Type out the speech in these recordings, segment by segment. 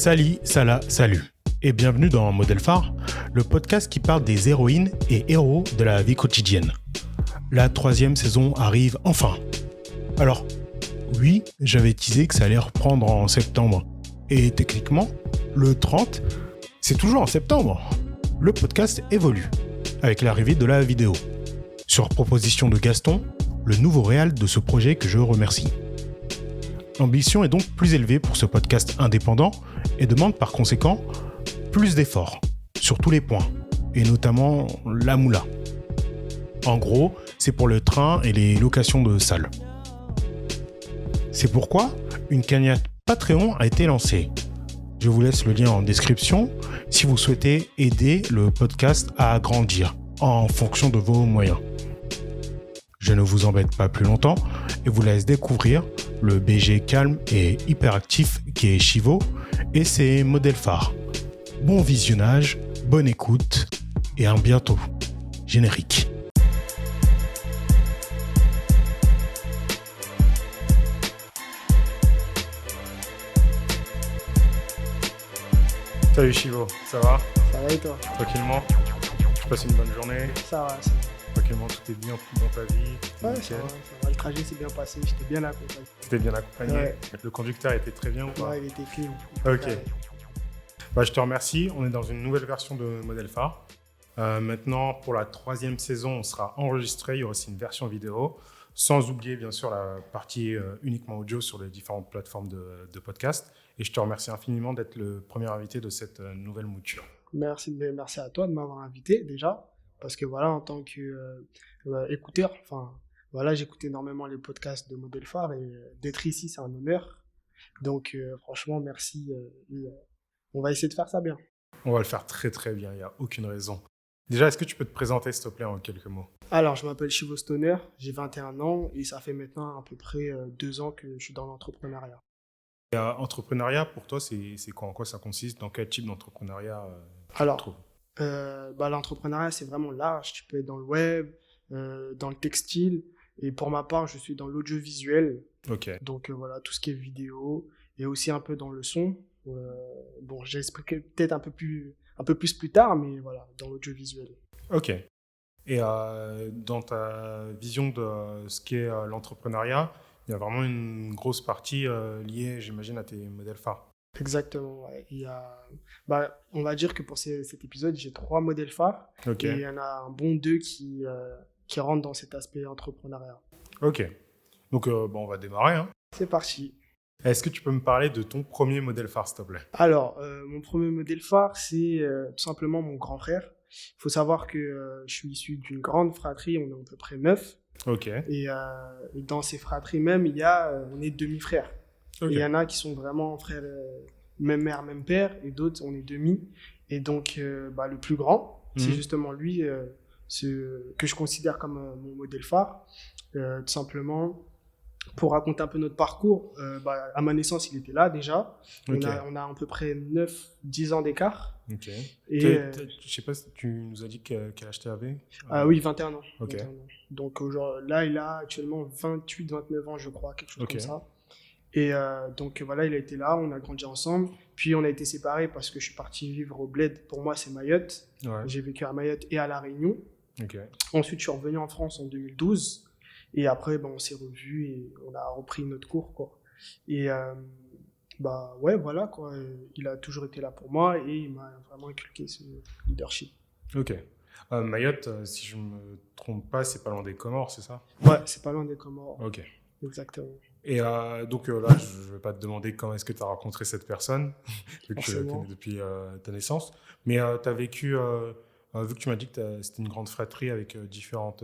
Sali, Salah, salut et bienvenue dans Modèle Phare, le podcast qui parle des héroïnes et héros de la vie quotidienne. La 3e saison arrive enfin. Alors, oui, j'avais teasé que ça allait reprendre en septembre. Et techniquement, le 30, c'est toujours en septembre. Le podcast évolue, avec l'arrivée de la vidéo. Sur proposition de Gaston, le nouveau réal de ce projet que je remercie. L'ambition est donc plus élevée pour ce podcast indépendant et demande par conséquent plus d'efforts sur tous les points, et notamment la moula. En gros, c'est pour le train et les locations de salles. C'est pourquoi une cagnotte Patreon a été lancée. Je vous laisse le lien en description si vous souhaitez aider le podcast à grandir en fonction de vos moyens. Je ne vous embête pas plus longtemps et vous laisse découvrir le BG calme et hyperactif qui est Chivo et ses modèles phares. Bon visionnage, bonne écoute et à bientôt. Générique. Salut Chivo, ça va? Ça va et toi? Tranquillement? Tu passes une bonne journée? Ça va. Tranquillement, tout est bien dans ta vie? Ouais, ça va. Le trajet s'est bien passé, j'étais bien accompagné. T'es bien accompagné? Ouais. Le conducteur était très bien ou pas? Ouais, il était clean. Ok. Ouais. Bah, je te remercie. On est dans une nouvelle version de Modèle Phare. Maintenant, pour la 3e saison, on sera enregistré. Il y aura aussi une version vidéo. Sans oublier, bien sûr, la partie uniquement audio sur les différentes plateformes de podcast. Et je te remercie infiniment d'être le premier invité de cette nouvelle mouture. Merci à toi de m'avoir invité déjà. Parce que voilà, en tant qu'écouteur, j'écoute énormément les podcasts de Modèle Phare et d'être ici, c'est un honneur. Donc, franchement, merci. On va essayer de faire ça bien. On va le faire très très bien, il n'y a aucune raison. Déjà, est-ce que tu peux te présenter, s'il te plaît, en quelques mots? Alors, je m'appelle Chivo Stoner, j'ai 21 ans et ça fait maintenant à peu près 2 ans que je suis dans l'entrepreneuriat. Et, entrepreneuriat, pour toi, c'est quoi? En quoi ça consiste? Dans quel type d'entrepreneuriat tu te Alors, trouves? l'entrepreneuriat, c'est vraiment large. Tu peux être dans le web, dans le textile. Et pour ma part, je suis dans l'audiovisuel. Ok. Donc voilà, tout ce qui est vidéo et aussi un peu dans le son. J'expliquerai peut-être un peu plus plus tard, mais voilà, dans l'audiovisuel. Ok. Et dans ta vision de ce qu'est l'entrepreneuriat, il y a vraiment une grosse partie liée, j'imagine, à tes modèles phares. Exactement, ouais. On va dire que pour cet épisode, j'ai 3 modèles phares. Ok. Et il y en a un bon 2 qui rentrent dans cet aspect entrepreneuriat. Ok. Donc, on va démarrer. Hein. C'est parti. Est-ce que tu peux me parler de ton premier modèle phare, s'il te plaît? Alors, mon premier modèle phare, c'est tout simplement mon grand frère. Il faut savoir que je suis issu d'une grande fratrie, on est à peu près 9. Ok. Et dans ces fratries même, on est demi-frères. Ok. Et il y en a qui sont vraiment frères, même mère, même père, et d'autres, on est demi. Et donc, le plus grand, c'est justement lui que je considère comme mon modèle phare. Tout simplement, pour raconter un peu notre parcours, à ma naissance, il était là déjà. Ok. On a à peu près 9-10 ans d'écart. Ok. Et, je sais pas si tu nous as dit quel âge tu avais? oui, 21 ans. Ok. 21 ans. Donc là, il a actuellement 28-29 ans, je crois, quelque chose comme ça. Et donc voilà, il a été là, on a grandi ensemble. Puis on a été séparés parce que je suis parti vivre au Bled. Pour moi, c'est Mayotte. Ouais. J'ai vécu à Mayotte et à La Réunion. Ok. Ensuite, je suis revenu en France en 2012. Et après, on s'est revus et on a repris notre cours, quoi. Et voilà, quoi. Il a toujours été là pour moi et il m'a vraiment inculqué ce leadership. Ok. Mayotte, si je me trompe pas, c'est pas loin des Comores, c'est ça? Ouais, c'est pas loin des Comores. Ok. Exactement. Et donc là, je vais pas te demander quand est-ce que tu as rencontré cette personne, vu que tu la connais depuis ta naissance. Mais tu as vécu, vu que tu m'as dit que c'était une grande fratrie avec différentes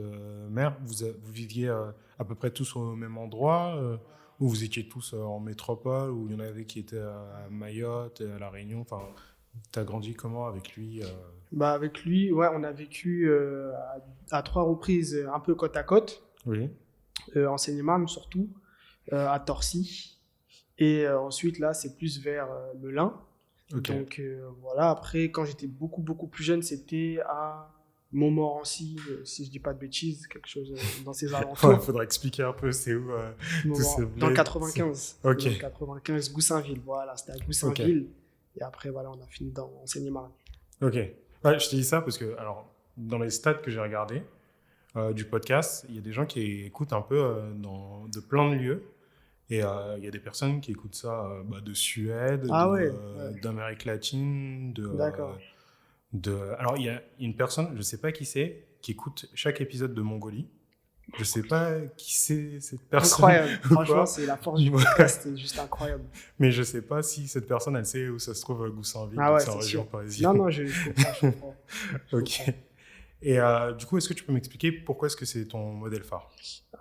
mères, vous viviez à peu près tous au même endroit, ou vous étiez tous en métropole, ou il y en avait qui étaient à Mayotte, à La Réunion, enfin, tu as grandi comment avec lui Avec lui, ouais, on a vécu à 3 reprises un peu côte à côte, Oui. en Seine-et-Marne surtout, à Torcy. Et ensuite, là, c'est plus vers Melun. Ok. Donc voilà, après, quand j'étais beaucoup, beaucoup plus jeune, c'était à Montmorency, si je dis pas de bêtises, quelque chose dans ces alentours. Il faudra expliquer un peu, c'est où tous ces Dans le bleds. 95. Ok. Dans le 95, Goussainville, voilà, c'était à Goussainville. Et après, voilà, on a fini dans enseignement marine. Ok. Ouais, je te dis ça parce que, alors, dans les stats que j'ai regardés du podcast, il y a des gens qui écoutent un peu de plein de lieux. Et il y a des personnes qui écoutent ça de Suède, Ah ouais, d'Amérique latine, d'accord. Alors, il y a une personne, je ne sais pas qui c'est, qui écoute chaque épisode de Mongolie. Je ne sais pas qui c'est cette personne. Incroyable. Franchement, c'est la force du podcast, c'est juste incroyable. Mais je ne sais pas si cette personne, elle sait où ça se trouve, Goussainville, Ah ouais, c'est en c'est région sûr. parisienne. Non, je comprends. Ok. Et du coup, est-ce que tu peux m'expliquer pourquoi est-ce que c'est ton modèle phare?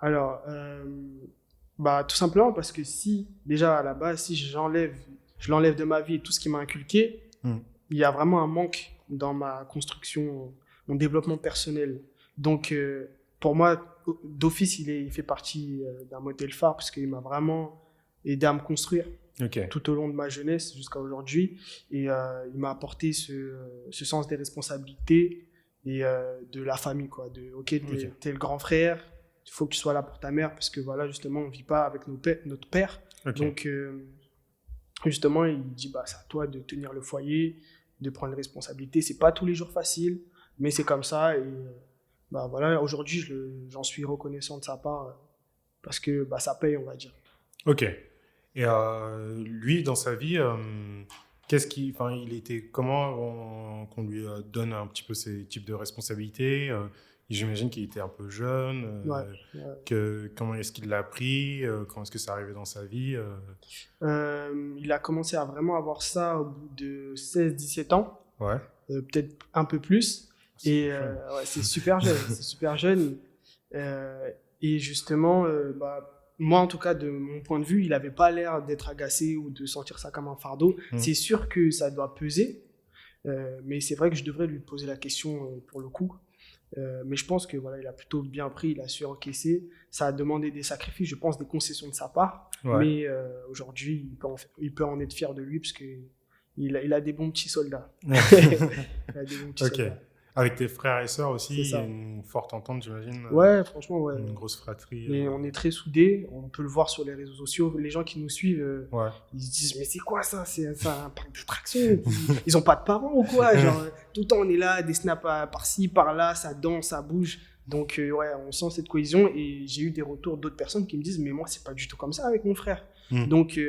Alors, tout simplement parce que déjà à la base, si je l'enlève de ma vie tout ce qui m'a inculqué, il y a vraiment un manque dans ma construction, mon développement personnel. Donc, pour moi, d'office, il fait partie d'un modèle phare parce qu'il m'a vraiment aidé à me construire tout au long de ma jeunesse jusqu'à aujourd'hui. Et il m'a apporté ce sens des responsabilités et de la famille, quoi. T'es le grand frère, il faut que tu sois là pour ta mère parce que voilà, justement, on ne vit pas avec notre père. Donc, justement, il dit c'est à toi de tenir le foyer, de prendre les responsabilités. C'est pas tous les jours facile, mais c'est comme ça. Et voilà, aujourd'hui, j'en suis reconnaissant de sa part parce que ça paye, on va dire. Ok. Et lui, dans sa vie, il était comment avant qu'on lui donne un petit peu ces types de responsabilités? J'imagine qu'il était un peu jeune. Comment est-ce qu'il l'a appris? Comment est-ce que ça arrivait dans sa vie? Il a commencé à vraiment avoir ça au bout de 16-17 ans. Ouais. Peut-être un peu plus. Et c'est super jeune. C'est super jeune. Et justement, moi, en tout cas, de mon point de vue, il n'avait pas l'air d'être agacé ou de sentir ça comme un fardeau. C'est sûr que ça doit peser. Mais c'est vrai que je devrais lui poser la question pour le coup. Mais je pense que voilà, il a plutôt bien pris, il a su encaisser. Ça a demandé des sacrifices, je pense, des concessions de sa part. Ouais. Mais aujourd'hui, il peut en être fier de lui parce qu'il a des bons petits soldats. Il a des bons petits soldats. Avec tes frères et sœurs aussi, il y a une forte entente, j'imagine. Ouais, franchement, ouais. Une grosse fratrie. Mais on est très soudés, on peut le voir sur les réseaux sociaux. Les gens qui nous suivent, ils se disent, mais c'est quoi ça? C'est un parc d'attraction. Ils ont pas de parents ou quoi? Genre, tout le temps, on est là, des snaps par-ci, par-là, ça danse, ça bouge. Donc, on sent cette cohésion. Et j'ai eu des retours d'autres personnes qui me disent, mais moi, c'est pas du tout comme ça avec mon frère. Donc,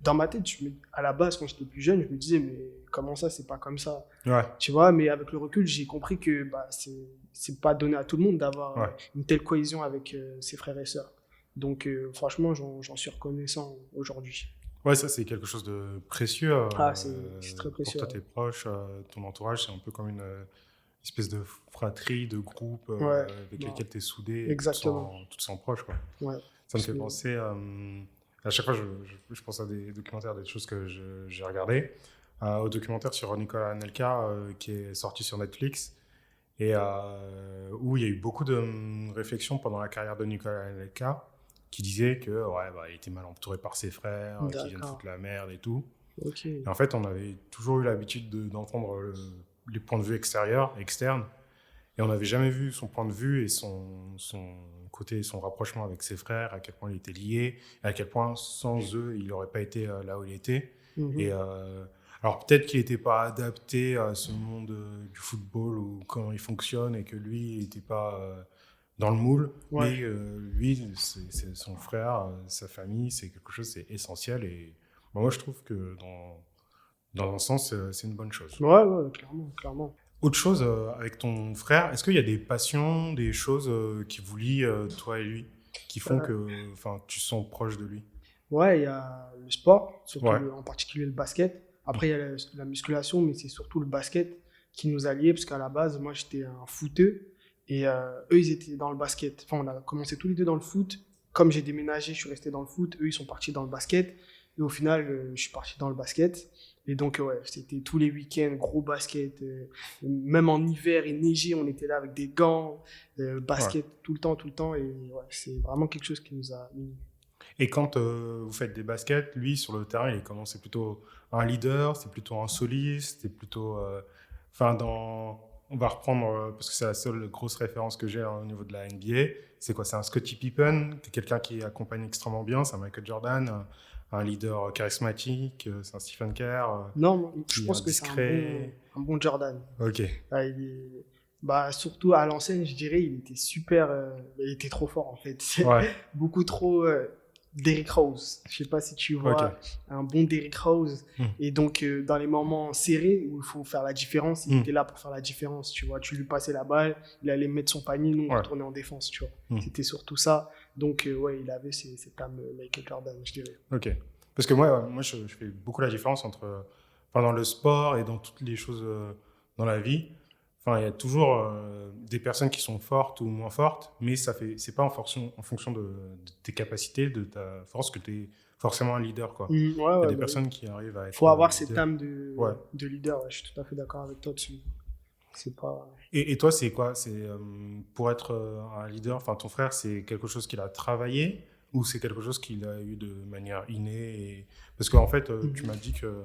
dans ma tête, à la base, quand j'étais plus jeune, je me disais, mais comment ça, c'est pas comme ça? Tu vois, mais avec le recul, j'ai compris que c'est pas donné à tout le monde d'avoir une telle cohésion avec ses frères et sœurs. Donc, franchement, j'en suis reconnaissant aujourd'hui. Ouais, ça, c'est quelque chose de précieux. C'est très précieux. Pour toi, tes proches, ton entourage, c'est un peu comme une espèce de fratrie, de groupe avec lesquels tu es soudé. Exactement. Tu te sens proche, quoi. Ouais, ça me fait penser... à chaque fois, je pense à des documentaires, des choses que j'ai regardées. Au documentaire sur Nicolas Anelka qui est sorti sur Netflix et où il y a eu beaucoup de réflexions pendant la carrière de Nicolas Anelka qui disait que il était mal entouré par ses frères, qui viennent foutre la merde et tout. Et en fait, on avait toujours eu l'habitude d'entendre les points de vue externes. Et on n'avait jamais vu son point de vue et son côté, son rapprochement avec ses frères, à quel point il était lié, et à quel point sans eux, il n'aurait pas été là où il était. Et alors peut-être qu'il n'était pas adapté à ce monde du football ou comment il fonctionne et que lui, il n'était pas dans le moule. Mais lui, c'est son frère, sa famille, c'est quelque chose, c'est essentiel. Et moi, je trouve que dans un sens, c'est une bonne chose. Ouais, clairement. Autre chose avec ton frère, est-ce qu'il y a des passions, des choses qui vous lient, toi et lui, qui font que tu sens proche de lui? Ouais, il y a le sport, surtout en particulier le basket. Après, il y a la musculation, mais c'est surtout le basket qui nous a liés, parce qu'à la base, moi, j'étais un footeux, et eux, ils étaient dans le basket. Enfin, on a commencé tous les deux dans le foot. Comme j'ai déménagé, je suis resté dans le foot. Eux, ils sont partis dans le basket. Et au final, je suis parti dans le basket. Et donc, c'était tous les week-ends, gros basket. Même en hiver, il neigeait, on était là avec des gants, basket tout le temps. Et c'est vraiment quelque chose qui nous a mis. Et quand vous faites des baskets, lui, sur le terrain, il est comment? C'est plutôt un leader, c'est plutôt un soliste, c'est plutôt... on va reprendre, parce que c'est la seule grosse référence que j'ai au niveau de la NBA. C'est quoi? C'est un Scottie Pippen, quelqu'un qui accompagne extrêmement bien, c'est un Michael Jordan, un leader charismatique, c'est un Stephen Kerr. Non, je Qui pense est que c'est discret. un bon Jordan. Ok. Surtout à l'ancienne, je dirais, il était super. Il était trop fort en fait. C'est Ouais. beaucoup trop Derrick Rose. Je sais pas si tu vois Ok. un bon Derrick Rose. Et donc, dans les moments serrés où il faut faire la différence, il était là pour faire la différence. Tu vois, tu lui passais la balle, il allait mettre son panier, nous on retournait en défense. Tu vois, c'était surtout ça. Donc, ouais, il avait cette âme Michael Jordan, je dirais. Ok. Parce que moi je fais beaucoup la différence entre, dans le sport et dans toutes les choses dans la vie. Enfin, il y a toujours des personnes qui sont fortes ou moins fortes, mais c'est pas en fonction de tes capacités, de ta force que tu es forcément un leader, quoi. Il y a des personnes qui arrivent à être. Faut avoir cette âme de leader. Ouais, je suis tout à fait d'accord avec toi dessus. C'est pas. Et toi, c'est quoi? C'est pour être un leader. Enfin, ton frère, c'est quelque chose qu'il a travaillé ou c'est quelque chose qu'il a eu de manière innée Parce qu'en fait, tu m'as dit que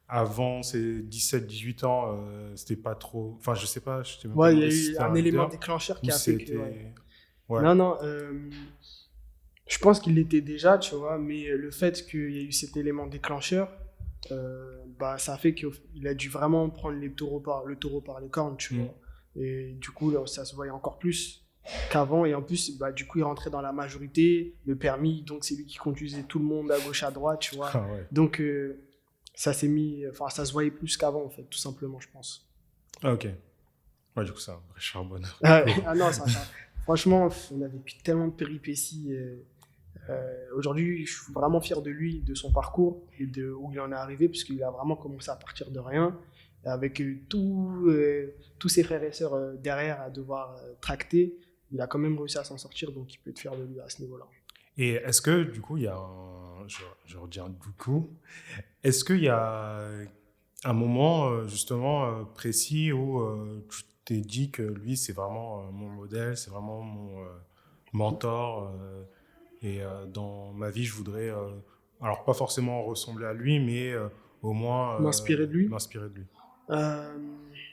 avant ses 17-18 ans, c'était pas trop. Enfin, je sais pas. Je il y a eu un élément déclencheur qui a fait que. Ouais. Non. Je pense qu'il l'était déjà, tu vois, mais le fait qu'il y ait eu cet élément déclencheur, ça a fait qu'il a dû vraiment prendre le taureau par les cornes, tu vois. Et du coup, ça se voyait encore plus qu'avant. Et en plus, du coup, il rentrait dans la majorité, le permis, donc c'est lui qui conduisait tout le monde à gauche, à droite, tu vois. Ah ouais. Donc, ça se voyait plus qu'avant, en fait, tout simplement, je pense. Ah, ok. Ouais, du coup, c'est un vrai charbonneur. Non, franchement, on a vécu tellement de péripéties. Aujourd'hui, je suis vraiment fier de lui, de son parcours et de où il en est arrivé, puisqu'il a vraiment commencé à partir de rien, avec tous ses frères et sœurs derrière à devoir tracter. Il a quand même réussi à s'en sortir, donc il peut être fier de lui à ce niveau-là. Et est-ce que, du coup, il y a je redis un du coup, est-ce qu'il y a un moment, justement, précis où tu t'es dit que lui, c'est vraiment mon modèle, c'est vraiment mon mentor et dans ma vie, je voudrais, alors pas forcément ressembler à lui, mais au moins m'inspirer de lui.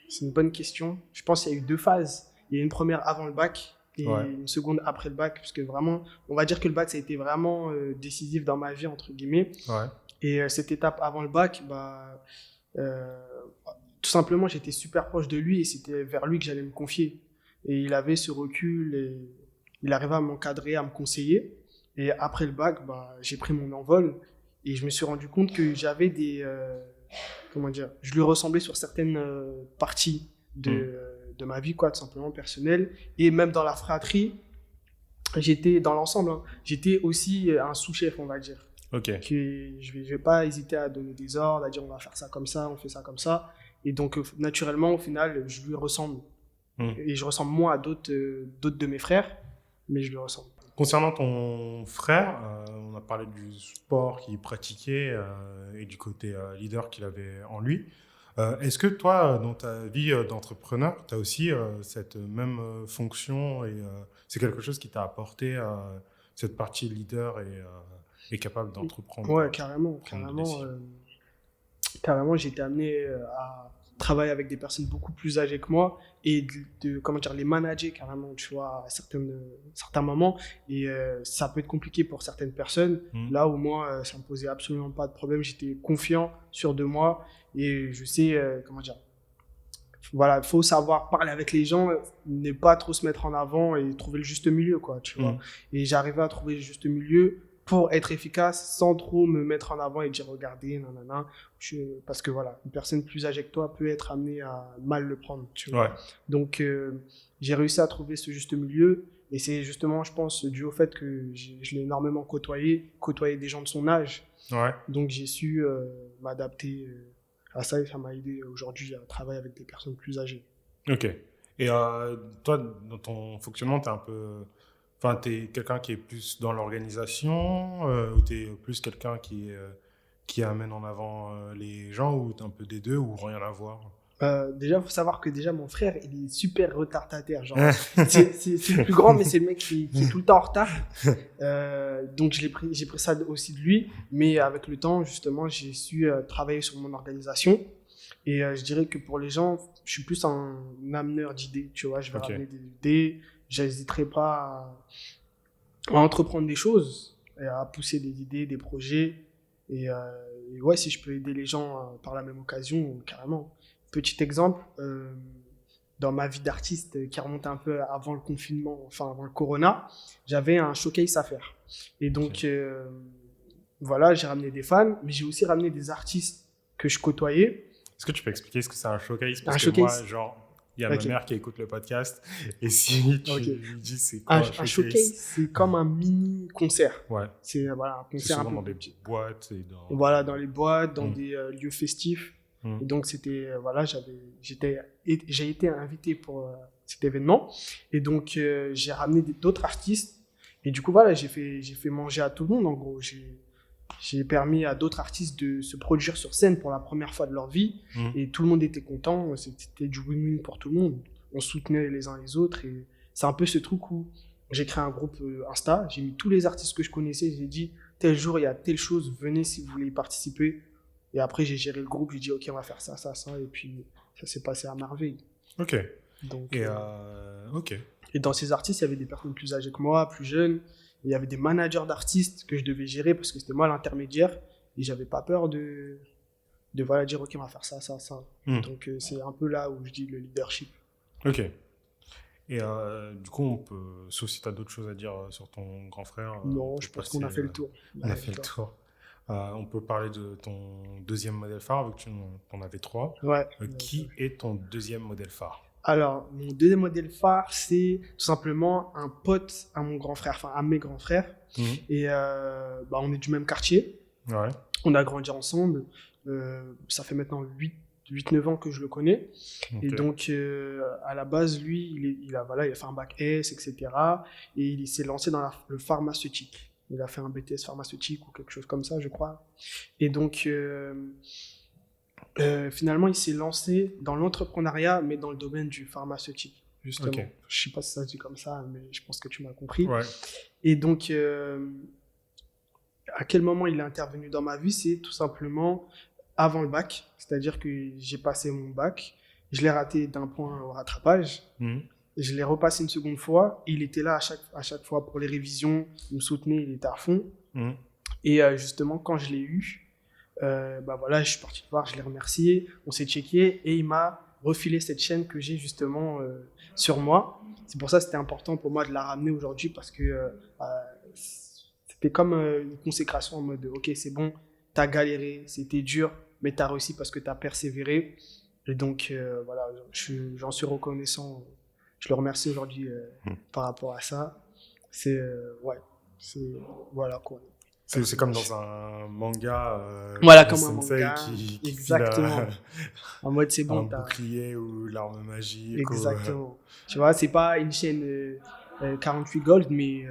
C'est une bonne question. Je pense qu'il y a eu 2 phases. Il y a une première avant le bac et une seconde après le bac, parce que vraiment, on va dire que le bac, ça a été vraiment décisif dans ma vie, entre guillemets. Ouais. Et cette étape avant le bac, tout simplement, j'étais super proche de lui et c'était vers lui que j'allais me confier. Et il avait ce recul et il arrivait à m'encadrer, à me conseiller. Et après le bac, j'ai pris mon envol et je me suis rendu compte que j'avais je lui ressemblais sur certaines parties de ma vie, quoi, tout simplement personnelle. Et même dans la fratrie, dans l'ensemble, j'étais aussi un sous-chef, on va dire. Ok. Je vais pas hésiter à donner des ordres, à dire on va faire ça comme ça, on fait ça comme ça. Et donc, naturellement, au final, je lui ressemble. Et je ressemble moins à d'autres de mes frères, mais je lui ressemble. Concernant ton frère, on a parlé du sport qu'il pratiquait et du côté leader qu'il avait en lui. Est-ce que toi, dans ta vie d'entrepreneur, tu as aussi cette même fonction et c'est quelque chose qui t'a apporté cette partie leader et capable d'entreprendre? Ouais, carrément. Carrément, j'ai été amené à travailler avec des personnes beaucoup plus âgées que moi et les manager carrément, tu vois, à certains moments. Et ça peut être compliqué pour certaines personnes. Là où moi, ça me posait absolument pas de problème. J'étais confiant, sûr de moi et je sais, voilà, il faut savoir parler avec les gens, ne pas trop se mettre en avant et trouver le juste milieu, quoi, tu vois. Et j'arrivais à trouver le juste milieu pour être efficace sans trop me mettre en avant et dire regardez, nanana. Parce que voilà, une personne plus âgée que toi peut être amenée à mal le prendre, tu vois. Ouais. Donc j'ai réussi à trouver ce juste milieu et c'est justement, je pense, dû au fait que je l'ai énormément côtoyé des gens de son âge. Ouais. Donc j'ai su m'adapter à ça et ça m'a aidé aujourd'hui à travailler avec des personnes plus âgées. Ok. Et toi, dans ton fonctionnement, t'es un peu... Enfin, t'es quelqu'un qui est plus dans l'organisation ou t'es plus quelqu'un qui amène en avant les gens ou t'es un peu des deux ou rien à voir? Déjà, il faut savoir que mon frère, il est super retardataire. Genre, c'est le plus grand, mais c'est le mec qui est tout le temps en retard. Donc, j'ai pris ça aussi de lui. Mais avec le temps, justement, j'ai su travailler sur mon organisation. Et je dirais que pour les gens, je suis plus un ameneur d'idées. Tu vois, je vais ramener des idées. J'hésiterai pas à entreprendre des choses et à pousser des idées, des projets. Et ouais, si je peux aider les gens par la même occasion, carrément. Petit exemple, dans ma vie d'artiste qui remonte un peu avant le confinement, enfin avant le corona, j'avais un showcase à faire. Et donc, voilà, j'ai ramené des fans, mais j'ai aussi ramené des artistes que je côtoyais. Est-ce que tu peux expliquer ce que c'est un showcase? Parce Un que showcase. moi, genre, il y a ma mère qui écoute le podcast, et si tu lui dis c'est quoi un showcase, c'est comme un mini concert. Ouais. C'est voilà, un concert souvent un peu dans des petites boîtes et dans... Voilà, dans les boîtes, dans des lieux festifs. Mm. Et donc c'était voilà, j'ai été invité pour cet événement. Et donc j'ai ramené d'autres artistes. Et du coup voilà, j'ai fait manger à tout le monde en gros. J'ai permis à d'autres artistes de se produire sur scène pour la première fois de leur vie. Et tout le monde était content. C'était du win-win pour tout le monde. On soutenait les uns les autres. Et c'est un peu ce truc où j'ai créé un groupe Insta. J'ai mis tous les artistes que je connaissais. J'ai dit, tel jour, il y a telle chose. Venez si vous voulez y participer. Et après, j'ai géré le groupe. J'ai dit, OK, on va faire ça, ça, ça. Et puis, ça s'est passé à merveille. OK. Donc, OK. Et dans ces artistes, il y avait des personnes plus âgées que moi, plus jeunes. Il y avait des managers d'artistes que je devais gérer parce que c'était moi l'intermédiaire et j'avais pas peur de voilà, dire OK, on va faire ça, ça, ça. Donc c'est un peu là où je dis le leadership. OK. Et du coup, sauf si tu as d'autres choses à dire sur ton grand frère. Non, je pense qu'on a fait le tour. On a fait le tour. On peut parler de ton deuxième modèle phare, vu que tu en avais 3. Ouais. Qui est ton deuxième modèle phare? Alors, mon deuxième modèle phare, c'est tout simplement un pote à mon grand frère, enfin à mes grands frères. Et on est du même quartier. Ouais. On a grandi ensemble. Ça fait maintenant 8-9 ans que je le connais. Okay. Et donc, à la base, lui, il a fait un bac S, etc. Et il s'est lancé dans le pharmaceutique. Il a fait un BTS pharmaceutique ou quelque chose comme ça, je crois. Et donc... finalement, il s'est lancé dans l'entrepreneuriat, mais dans le domaine du pharmaceutique, justement. Okay. Je ne sais pas si ça se dit comme ça, mais je pense que tu m'as compris. Ouais. Et donc, à quel moment il est intervenu dans ma vie? C'est tout simplement avant le bac. C'est-à-dire que j'ai passé mon bac, je l'ai raté d'un point au rattrapage, je l'ai repassé une seconde fois, et il était là à chaque fois pour les révisions, il me soutenait, il était à fond. Et justement, quand je l'ai eu, voilà, je suis parti le voir, je l'ai remercié, on s'est checké et il m'a refilé cette chaîne que j'ai justement sur moi. C'est pour ça que c'était important pour moi de la ramener aujourd'hui parce que c'était comme une consécration en mode OK, c'est bon, t'as galéré, c'était dur, mais t'as réussi parce que t'as persévéré. Et donc voilà, j'en suis reconnaissant. Je le remercie aujourd'hui par rapport à ça. Voilà quoi. C'est comme dans un manga. Voilà, comme un manga. Qui exactement. En mode, c'est bon. Un bouclier ou l'arme magique. Exactement. Tu vois, c'est pas une chaîne 48 gold, mais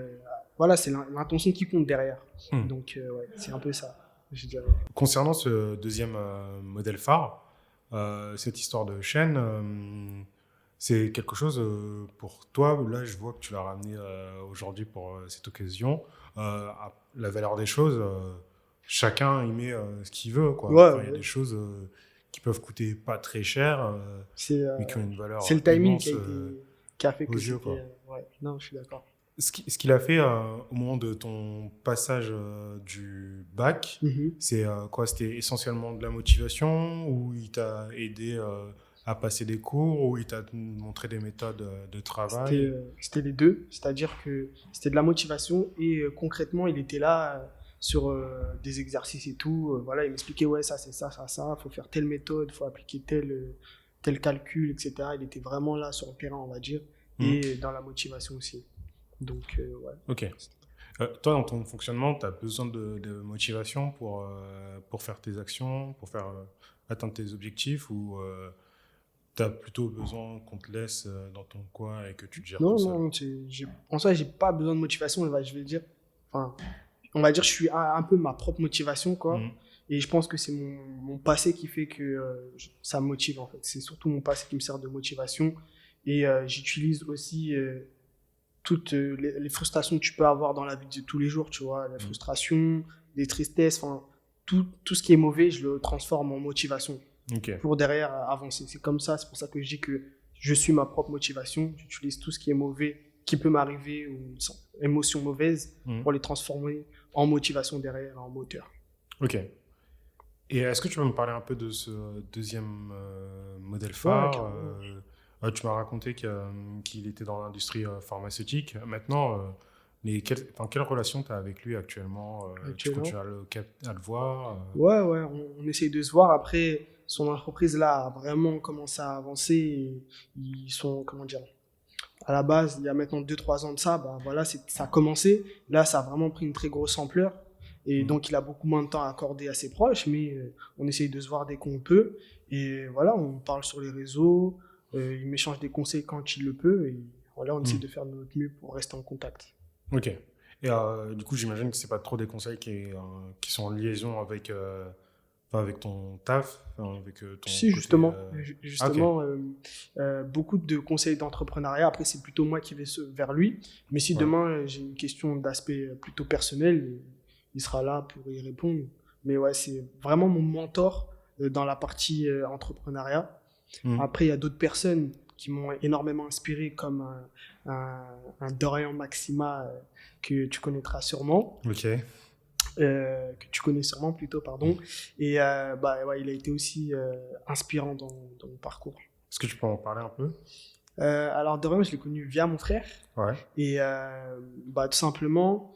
voilà, c'est l'intention qui compte derrière. Donc, ouais, c'est un peu ça, je dirais. Concernant ce deuxième modèle phare, cette histoire de chaîne, c'est quelque chose pour toi. Là, je vois que tu l'as ramené aujourd'hui pour cette occasion. La valeur des choses, chacun y met ce qu'il veut, quoi. Ouais, il y a des choses qui peuvent coûter pas très cher, mais qui ont une valeur. C'est le timing qui a fait que jeu, quoi. Ouais, non, je suis d'accord. Ce qu'il a fait au moment de ton passage du bac, c'est quoi? C'était essentiellement de la motivation ou il t'a aidé à passer des cours ou il t'a montré des méthodes de travail? C'était les deux, c'est-à-dire que c'était de la motivation et concrètement, il était là sur des exercices et tout. Voilà, il m'expliquait, ouais, ça, c'est ça, ça, ça, il faut faire telle méthode, il faut appliquer tel calcul, etc. Il était vraiment là sur le terrain, on va dire, et dans la motivation aussi. Donc, ouais. Ok. Toi, dans ton fonctionnement, tu as besoin de motivation pour faire tes actions, pour atteindre tes objectifs ou tu as plutôt besoin qu'on te laisse dans ton coin et que tu te gères tout seul? Non, en soi, j'ai pas besoin de motivation, je vais dire. Enfin, on va dire je suis un peu ma propre motivation, quoi. Et je pense que c'est mon passé qui fait que ça me motive, en fait. C'est surtout mon passé qui me sert de motivation. Et j'utilise aussi toutes les frustrations que tu peux avoir dans la vie de tous les jours, tu vois. La frustration, les tristesses, enfin, tout ce qui est mauvais, je le transforme en motivation. Okay. Pour derrière avancer. C'est comme ça, c'est pour ça que je dis que je suis ma propre motivation. J'utilise tout ce qui est mauvais, qui peut m'arriver, ou émotions mauvaises, pour les transformer en motivation derrière, en moteur. Ok. Et est-ce que tu peux me parler un peu de ce deuxième modèle Ouais, phare carrément. Tu m'as raconté qu'il était dans l'industrie pharmaceutique. Maintenant, enfin, quelle relation tu as avec lui actuellement? Tu Actuellement. continues à le voir Ouais, ouais, on essaye de se voir. Après, son entreprise là a vraiment commencé à avancer. Et ils sont, comment dire, à la base, il y a maintenant 2 3 ans de ça, bah voilà, ça a commencé. Là, ça a vraiment pris une très grosse ampleur. Et Hmm. donc, il a beaucoup moins de temps à accorder à ses proches, mais on essaye de se voir dès qu'on peut. Et voilà, on parle sur les réseaux, il m'échange des conseils quand il le peut. Et voilà, on essaie Hmm. de faire de notre mieux pour rester en contact. Ok. Et du coup, j'imagine que c'est pas trop des conseils qui sont en liaison enfin, avec ton taf, enfin, avec ton Si, côté. justement, Ah, ok. beaucoup de conseils d'entrepreneuriat. Après, c'est plutôt moi qui vais vers lui. Mais si Ouais. demain, j'ai une question d'aspect plutôt personnel, il sera là pour y répondre. Mais ouais, c'est vraiment mon mentor dans la partie entrepreneuriat. Hmm. Après, il y a d'autres personnes qui m'ont énormément inspiré, comme un Dorian Maxima que tu connaîtras sûrement. Ok. Que tu connais sûrement plutôt, pardon. Et bah, ouais, il a été aussi inspirant dans mon parcours. Est-ce que tu peux en parler un peu? Alors Dorian, je l'ai connu via mon frère. Ouais. Et bah, tout simplement,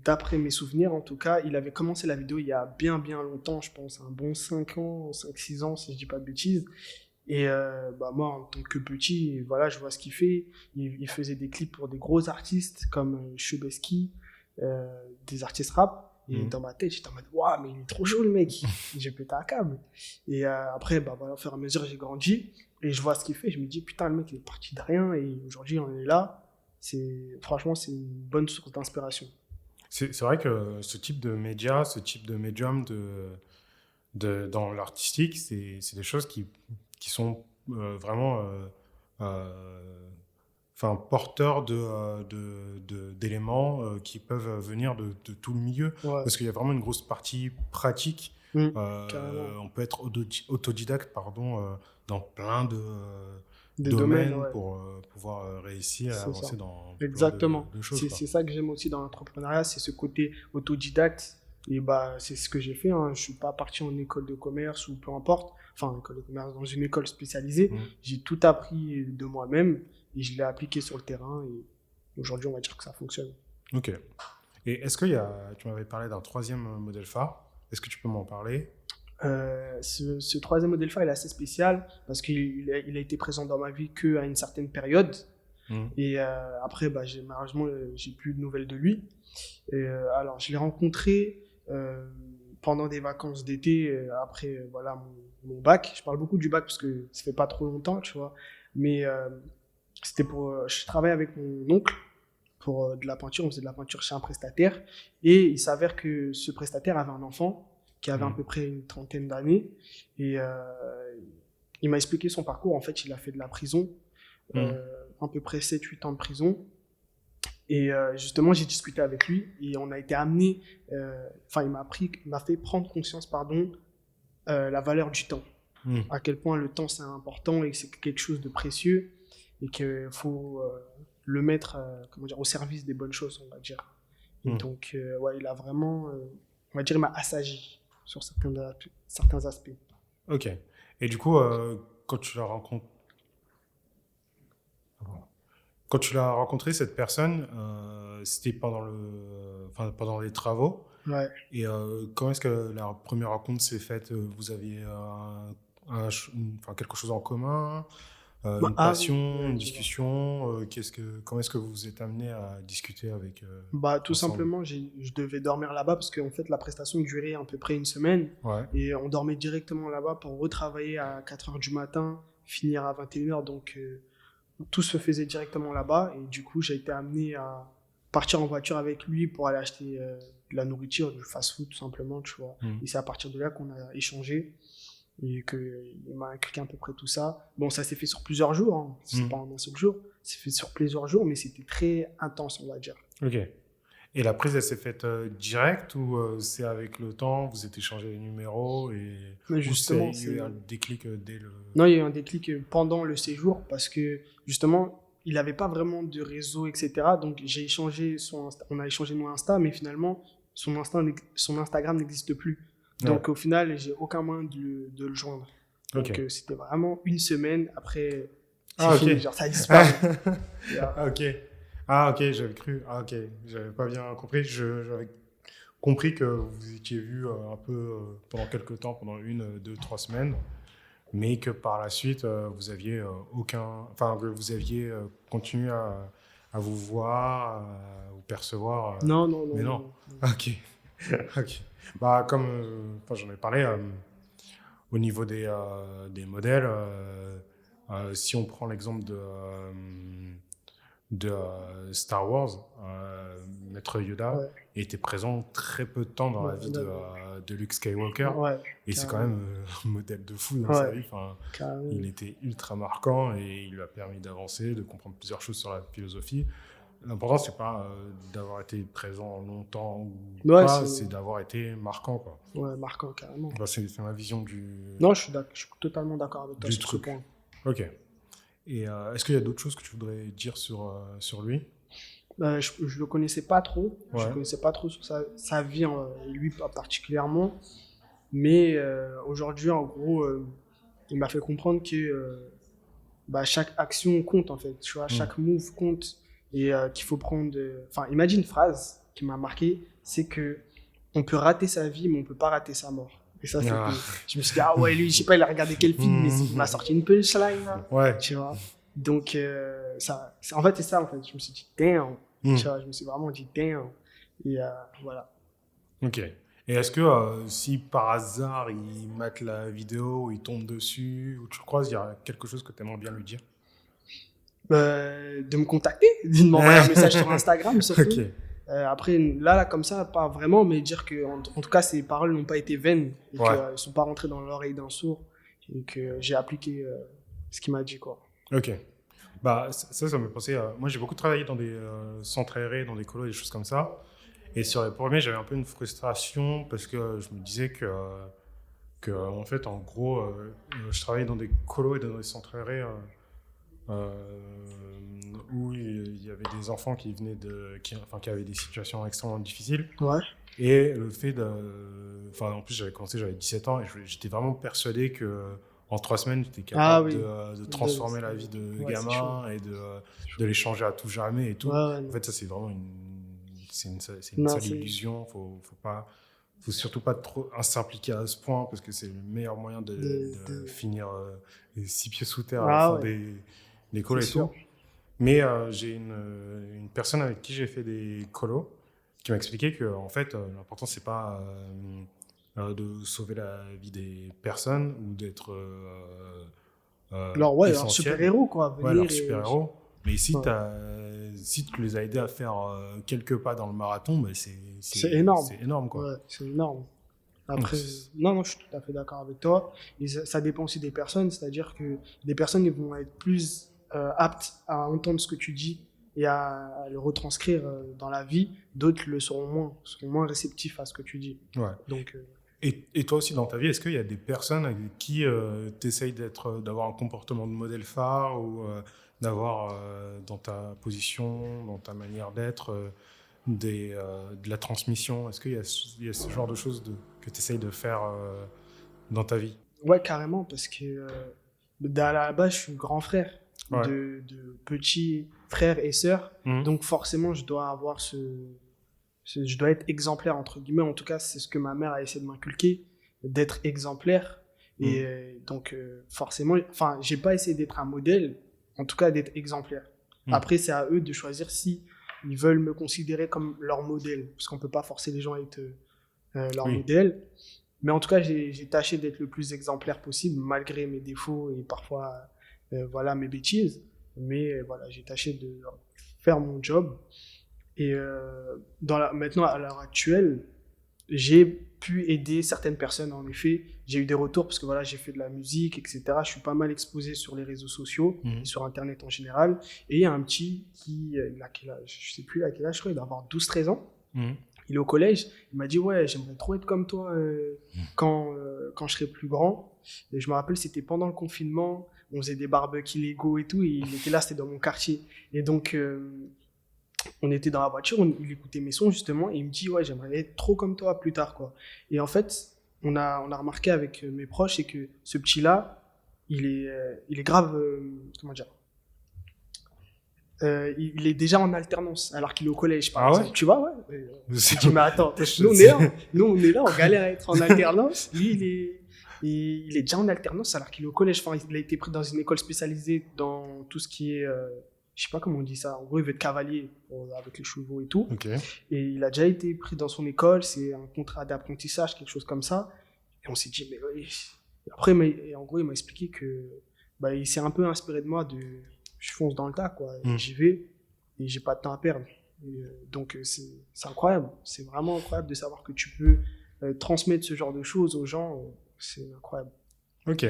d'après mes souvenirs en tout cas, il avait commencé la vidéo il y a bien bien longtemps, je pense, un bon 5 ans, 5 6 ans si je dis pas de bêtises. Et bah, moi, en tant que petit, voilà, je vois ce qu'il fait. Il faisait des clips pour des gros artistes comme Chubesky, des artistes rap. Et Hmm. dans ma tête, j'étais en mode, waouh, mais il est trop chaud le mec. J'ai pété un câble. Et après, bah, voilà, au fur et à mesure, j'ai grandi. Et je vois ce qu'il fait. Je me dis, putain, le mec, il est parti de rien. Et aujourd'hui, on est là. Franchement, c'est une bonne source d'inspiration. C'est vrai que ce type de média, ce type de médium dans l'artistique, c'est des choses qui sont vraiment enfin, porteurs d'éléments qui peuvent venir de tout le milieu. Ouais. Parce qu'il y a vraiment une grosse partie pratique. Mm. Carrément. On peut être autodidacte pardon, dans plein de Des domaines, domaines ouais. pour pouvoir réussir à C'est ça. avancer dans plein Exactement. de choses, C'est quoi. ça que j'aime aussi dans l'entrepreneuriat, c'est ce côté autodidacte. Et bah, c'est ce que j'ai fait, hein. Je suis pas parti en école de commerce ou peu importe. Enfin, école de commerce, dans une école spécialisée. Mm. J'ai tout appris de moi-même et je l'ai appliqué sur le terrain. Et aujourd'hui, on va dire que ça fonctionne. Ok. Et est-ce tu m'avais parlé d'un troisième modèle phare. Est-ce que tu peux m'en parler? Ce troisième modèle phare, il est assez spécial parce qu'il a été présent dans ma vie qu'à une certaine période. Mm. Et après, bah, malheureusement, j'ai plus de nouvelles de lui. Et alors, je l'ai rencontré pendant des vacances d'été, après voilà, mon bac. Je parle beaucoup du bac parce que ça fait pas trop longtemps, tu vois. Mais c'était pour. Je travaillais avec mon oncle pour de la peinture. On faisait de la peinture chez un prestataire. Et il s'avère que ce prestataire avait un enfant qui avait à Mm. peu près une trentaine d'années. Et il m'a expliqué son parcours. En fait, il a fait de la prison, Mm. à peu près 7 8 ans de prison. Et justement, j'ai discuté avec lui et on a été amené, enfin, il m'a fait prendre conscience, pardon, la valeur du temps. Mm. À quel point le temps c'est important et que c'est quelque chose de précieux et qu'il faut le mettre, comment dire, au service des bonnes choses, on va dire. Et Mm. donc, ouais, il a vraiment, on va dire, il m'a assagi sur certains aspects. Ok. Et du coup, quand tu l'as rencontré, quand tu l'as rencontré, cette personne, c'était enfin, pendant les travaux. Ouais. Et comment est-ce que la première rencontre s'est faite? Vous aviez enfin, quelque chose en commun, Bah, une ah oui, passion, ouais, une je vois. discussion? Comment est-ce que vous vous êtes amené à discuter Bah, tout ensemble? simplement, je devais dormir là-bas parce qu'en fait, la prestation durait à peu près une semaine. Ouais. Et on dormait directement là-bas pour retravailler à 4 heures du matin, finir à 21 heures. Donc, tout se faisait directement là-bas. Et du coup, j'ai été amené à partir en voiture avec lui pour aller acheter de la nourriture, du fast-food, tout simplement, tu vois. Mm. Et c'est à partir de là qu'on a échangé et qu'il m'a inculqué à peu près tout ça. Bon, ça s'est fait sur plusieurs jours, hein. C'est Mm. pas en un seul jour. C'est fait sur plusieurs jours, mais c'était très intense, on va dire. Ok. Et la prise, elle s'est faite direct ou c'est avec le temps, vous êtes échangé les numéros Mais ou justement, il y a eu un déclic dès le... non, il y a eu un déclic pendant le séjour parce que justement, il n'avait pas vraiment de réseau, etc. Donc on a échangé nos Insta, mais finalement, son Instagram n'existe plus. Donc, au final, j'ai aucun moyen de le joindre. Donc, c'était vraiment une semaine après. C'est fini, genre, ça disparaît. Ok, j'avais cru. J'avais pas bien compris. J'avais compris que vous étiez vus un peu pendant quelques temps, pendant 1, 2, 3 semaines, mais que par la suite, vous aviez que vous aviez continué à vous voir, à vous percevoir. Non. Ok. Ok. Bah, comme j'en ai parlé, au niveau des modèles, si on prend l'exemple de Star Wars, Maître Yoda était présent très peu de temps dans la vie de Luke Skywalker, et c'est quand même un modèle de fou dans sa vie. Il était ultra marquant et il lui a permis d'avancer, de comprendre plusieurs choses sur la philosophie. L'important, c'est pas d'avoir été présent longtemps ou pas, c'est d'avoir été marquant, quoi. Ouais, marquant, carrément. C'est ma vision du... Non, je suis totalement d'accord avec toi sur ce point. Ok. Et est-ce qu'il y a d'autres choses que tu voudrais dire sur lui? Je le connaissais pas trop. Je connaissais pas trop sur sa vie, lui pas particulièrement. Mais aujourd'hui, en gros, il m'a fait comprendre que chaque action compte, en fait. Tu vois, chaque move compte. Et qu'il faut prendre... Enfin, il m'a dit une phrase qui m'a marqué, c'est que on peut rater sa vie, mais on peut pas rater sa mort. Et ça, je me suis dit, lui, je sais pas, il a regardé quel film, mais il m'a sorti une punchline, là, tu vois. Donc, en fait, c'est ça, en fait. Je me suis dit, damn. Tu vois, je me suis vraiment dit, damn. Et voilà. Ok. Et est-ce que si par hasard, il mate la vidéo, il tombe dessus, ou tu croises, il y a quelque chose que tu aimerais bien lui dire? De me contacter, de m'envoyer un message sur Instagram, surtout. Ok. Après, là, comme ça, pas vraiment, mais dire que, en tout cas, ces paroles n'ont pas été vaines et qu'elles ne sont pas rentrées dans l'oreille d'un sourd et que j'ai appliqué ce qu'il m'a dit, quoi. Ok. Bah, ça me pensait. Moi, j'ai beaucoup travaillé dans des centres aérés, dans des colos, des choses comme ça. Et sur les premiers, j'avais un peu une frustration parce que je me disais que en fait, en gros, je travaillais dans des colos et dans des centres aérés où il y avait des enfants qui venaient qui avaient des situations extrêmement difficiles. Ouais. Et le fait en plus, j'avais 17 ans et j'étais vraiment persuadé que en 3 semaines, j'étais capable de transformer la vie de gamins et de les changer à tout jamais et tout. En fait, ça, c'est vraiment une sale illusion. Faut surtout pas trop s'impliquer à ce point parce que c'est le meilleur moyen de finir 6 pieds sous terre à la fin des colos et tout. Mais j'ai une personne avec qui j'ai fait des colos qui m'a expliqué que en fait, l'important, c'est pas de sauver la vie des personnes ou d'être leur super-héros, quoi. Leur super-héros. Mais si tu les as aidés à faire quelques pas dans le marathon, c'est énorme. C'est énorme, quoi. Ouais, c'est énorme. Après, non, je suis tout à fait d'accord avec toi. Et ça dépend aussi des personnes, c'est-à-dire que des personnes vont être plus aptes à entendre ce que tu dis et à le retranscrire dans la vie. D'autres le seront moins réceptifs à ce que tu dis. Ouais. Donc, et toi aussi, dans ta vie, est-ce qu'il y a des personnes avec qui tu essayes d'avoir un comportement de modèle phare ou d'avoir dans ta position, dans ta manière d'être, de la transmission? Est-ce qu'il y a ce genre de choses que tu essayes de faire dans ta vie? Ouais, carrément, parce que à la base, je suis grand frère de petits frères et sœurs. Donc forcément, je dois avoir je dois être exemplaire, entre guillemets. En tout cas, c'est ce que ma mère a essayé de m'inculquer, d'être exemplaire. Et donc, forcément, j'ai pas essayé d'être un modèle, en tout cas d'être exemplaire. Après, c'est à eux de choisir si ils veulent me considérer comme leur modèle, parce qu'on peut pas forcer les gens à être leur modèle. Mais en tout cas, j'ai tâché d'être le plus exemplaire possible, malgré mes défauts et parfois mes bêtises. Mais voilà, j'ai tâché de faire mon job. Et maintenant, à l'heure actuelle, j'ai pu aider certaines personnes, en effet. J'ai eu des retours parce que voilà, j'ai fait de la musique, etc. Je suis pas mal exposé sur les réseaux sociaux et sur Internet en général. Et il y a un petit qui, il a quel âge, je sais plus à quel âge, je crois, il doit avoir 12-13 ans. Il est au collège. Il m'a dit, ouais, j'aimerais trop être comme toi quand je serai plus grand. Et je me rappelle, c'était pendant le confinement. On faisait des barbecues Lego et tout. Et il était là, c'était dans mon quartier. Et donc, on était dans la voiture, il écoutait mes sons justement. Et il me dit, ouais, j'aimerais être trop comme toi plus tard, quoi. Et en fait, on a remarqué avec mes proches, c'est que ce petit-là, il est grave, comment dire, il est déjà en alternance, alors qu'il est au collège, par exemple. Ouais. Tu vois, ouais. Je dis, mais attends, nous, on est là, on galère à être en alternance. Lui, il est déjà en alternance, alors qu'il est au collège. Enfin, il a été pris dans une école spécialisée dans tout ce qui est, je sais pas comment on dit ça. En gros, il veut être cavalier avec les chevaux et tout. Ok. Et il a déjà été pris dans son école. C'est un contrat d'apprentissage, quelque chose comme ça. Et on s'est dit, mais oui. Après, en gros, il m'a expliqué que il s'est un peu inspiré de moi. Je fonce dans le tas, quoi. J'y vais et j'ai pas de temps à perdre. Donc, c'est incroyable. C'est vraiment incroyable de savoir que tu peux transmettre ce genre de choses aux gens. C'est incroyable. Ok.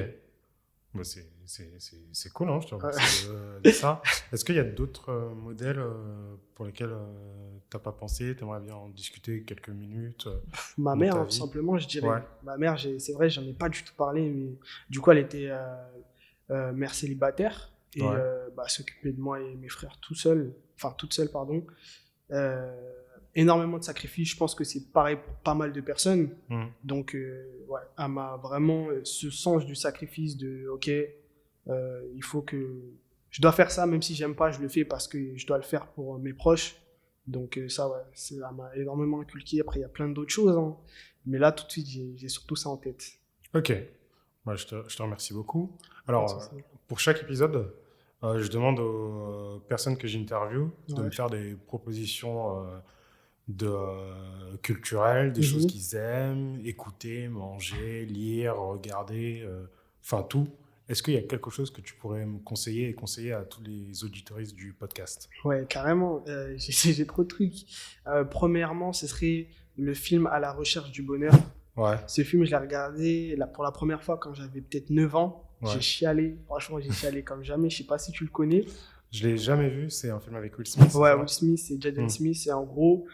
Bah, c'est cool, hein, je te remercie de ça. Est-ce qu'il y a d'autres modèles pour lesquels tu n'as pas pensé, tu aimerais bien en discuter quelques minutes Ma mère, simplement, je dirais. Ouais. Ma mère, c'est vrai, j'en ai pas du tout parlé, mais du coup, elle était mère célibataire et s'occupait de moi et mes frères toute seule, pardon. Énormément de sacrifices, je pense que c'est pareil pour pas mal de personnes. Donc, elle m'a vraiment ce sens du sacrifice de, ok, il faut que je dois faire ça, même si j'aime pas, je le fais parce que je dois le faire pour mes proches. Donc ça, elle m'a énormément inculqué. Après, il y a plein d'autres choses, hein. Mais là, tout de suite, j'ai surtout ça en tête. Ok, je te remercie beaucoup. Alors, pour chaque épisode, je demande aux personnes que j'interviewe de me faire des propositions culturelles, des choses qu'ils aiment, écouter, manger, lire, regarder, enfin tout. Est-ce qu'il y a quelque chose que tu pourrais me conseiller et conseiller à tous les auditoristes du podcast? Ouais, carrément. J'ai trop de trucs. Premièrement, ce serait le film À la recherche du bonheur. Ouais. Ce film, je l'ai regardé pour la première fois quand j'avais peut-être 9 ans. Ouais. J'ai chialé. Franchement, j'ai chialé comme jamais. Je sais pas si tu le connais. Je l'ai jamais vu. C'est un film avec Will Smith. Ouais, Will Smith, c'est Jaden Smith. Et en gros,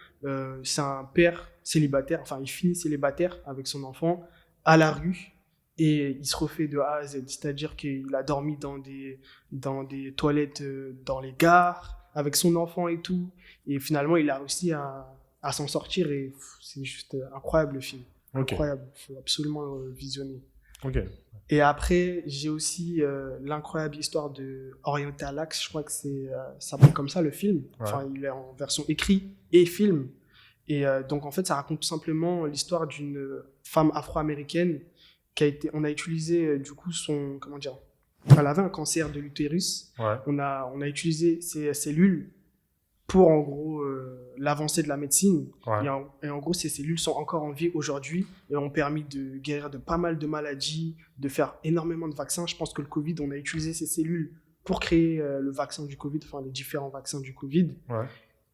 c'est un père célibataire. Enfin, il finit célibataire avec son enfant à la rue. Et il se refait de A à Z. C'est-à-dire qu'il a dormi dans des toilettes dans les gares avec son enfant et tout. Et finalement, il a réussi à s'en sortir. Et c'est juste incroyable le film. Okay. Incroyable. Il faut absolument visionner. Ok. Et après, j'ai aussi l'incroyable histoire de Oriental Axe. Je crois que ça s'appelle comme ça le film. Ouais. Enfin, il est en version écrit et film. Et donc, en fait, ça raconte tout simplement l'histoire d'une femme afro-américaine on a utilisé du coup elle avait un cancer de l'utérus. Ouais. On a utilisé ses cellules pour en gros l'avancée de la médecine. Ouais. Et en gros, ces cellules sont encore en vie aujourd'hui et ont permis de guérir de pas mal de maladies, de faire énormément de vaccins. Je pense que le Covid, on a utilisé ces cellules pour créer le vaccin du Covid, enfin les différents vaccins du Covid. Ouais.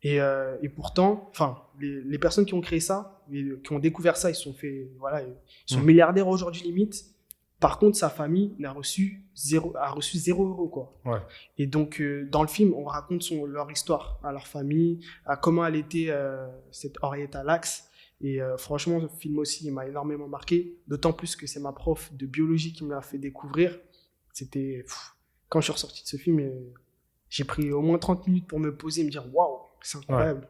Et pourtant, les personnes qui ont créé ça, qui ont découvert ça, ils sont milliardaires aujourd'hui limite. Par contre, sa famille a reçu 0 €, quoi. Ouais. Et donc, dans le film, on raconte leur histoire à leur famille, à comment elle était cette Oriental Axe. Et franchement, ce film aussi, il m'a énormément marqué. D'autant plus que c'est ma prof de biologie qui me l'a fait découvrir. C'était quand je suis ressorti de ce film, j'ai pris au moins 30 minutes pour me poser et me dire waouh. C'est incroyable. Ouais.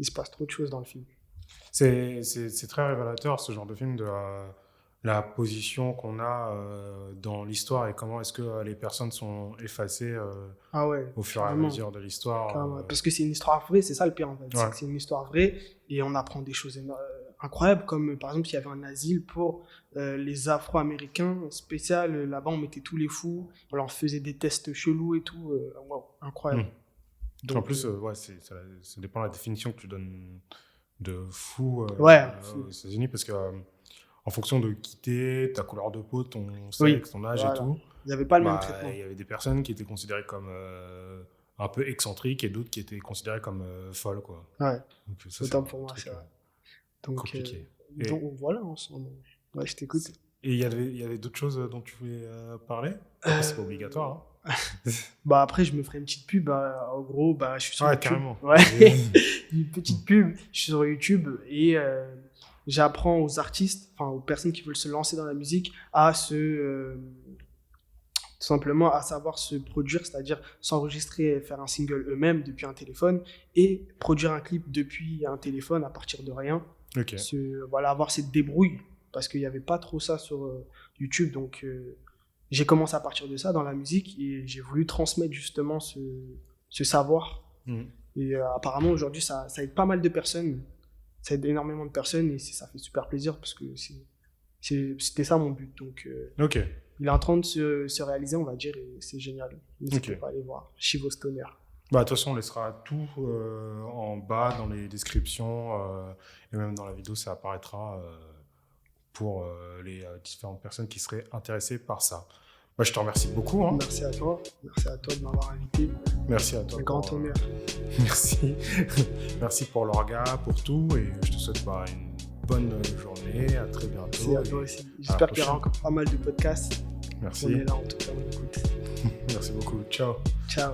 Il se passe trop de choses dans le film. C'est très révélateur, ce genre de film, de la position qu'on a dans l'histoire et comment est-ce que les personnes sont effacées au fur et à mesure de l'histoire. Parce que c'est une histoire vraie, c'est ça le pire en fait. Ouais. C'est une histoire vraie et on apprend des choses incroyables, comme par exemple, il y avait un asile pour les Afro-Américains spécial. Là-bas, on mettait tous les fous, on leur faisait des tests chelous et tout. Wow, incroyable. Donc, en plus, ça dépend de la définition que tu donnes de fou aux États-Unis, parce que en fonction de qui t'es, ta couleur de peau, ton sexe, ton âge et tout, il n'y avait pas le même traitement. Il y avait des personnes qui étaient considérées comme un peu excentriques et d'autres qui étaient considérées comme folles, quoi. Ouais, c'est autant pour moi, c'est vrai. Donc, compliqué. Donc voilà, ensemble. Ouais, je t'écoute. Et il y avait d'autres choses dont tu voulais parler? C'est pas obligatoire, hein. Après je me ferai une petite pub, en gros je suis sur YouTube. Carrément. Une petite pub, je suis sur YouTube et j'apprends aux artistes, aux personnes qui veulent se lancer dans la musique à tout simplement à savoir se produire, c'est-à-dire s'enregistrer et faire un single eux-mêmes depuis un téléphone et produire un clip depuis un téléphone à partir de rien. Okay. Avoir cette débrouille parce qu'il n'y avait pas trop ça sur YouTube. Donc, j'ai commencé à partir de ça dans la musique et j'ai voulu transmettre justement ce savoir. Et apparemment, aujourd'hui, ça aide pas mal de personnes. Ça aide énormément de personnes et ça fait super plaisir parce que c'était ça mon but. Donc, il est en train de se réaliser, on va dire, et c'est génial. N'hésitez pas à aller voir. Chivo Stoner. De toute façon, on laissera tout en bas dans les descriptions et même dans la vidéo, ça apparaîtra pour les différentes personnes qui seraient intéressées par ça. Je te remercie beaucoup. Merci à toi. Merci à toi de m'avoir invité. Merci à toi. Un grand honneur. Merci. Merci pour le regard, pour tout. Et je te souhaite une bonne journée. À très bientôt. Merci à toi aussi. J'espère qu'il y aura encore pas mal de podcasts. Merci. On est là en tout cas, on écoute. Merci beaucoup. Ciao. Ciao.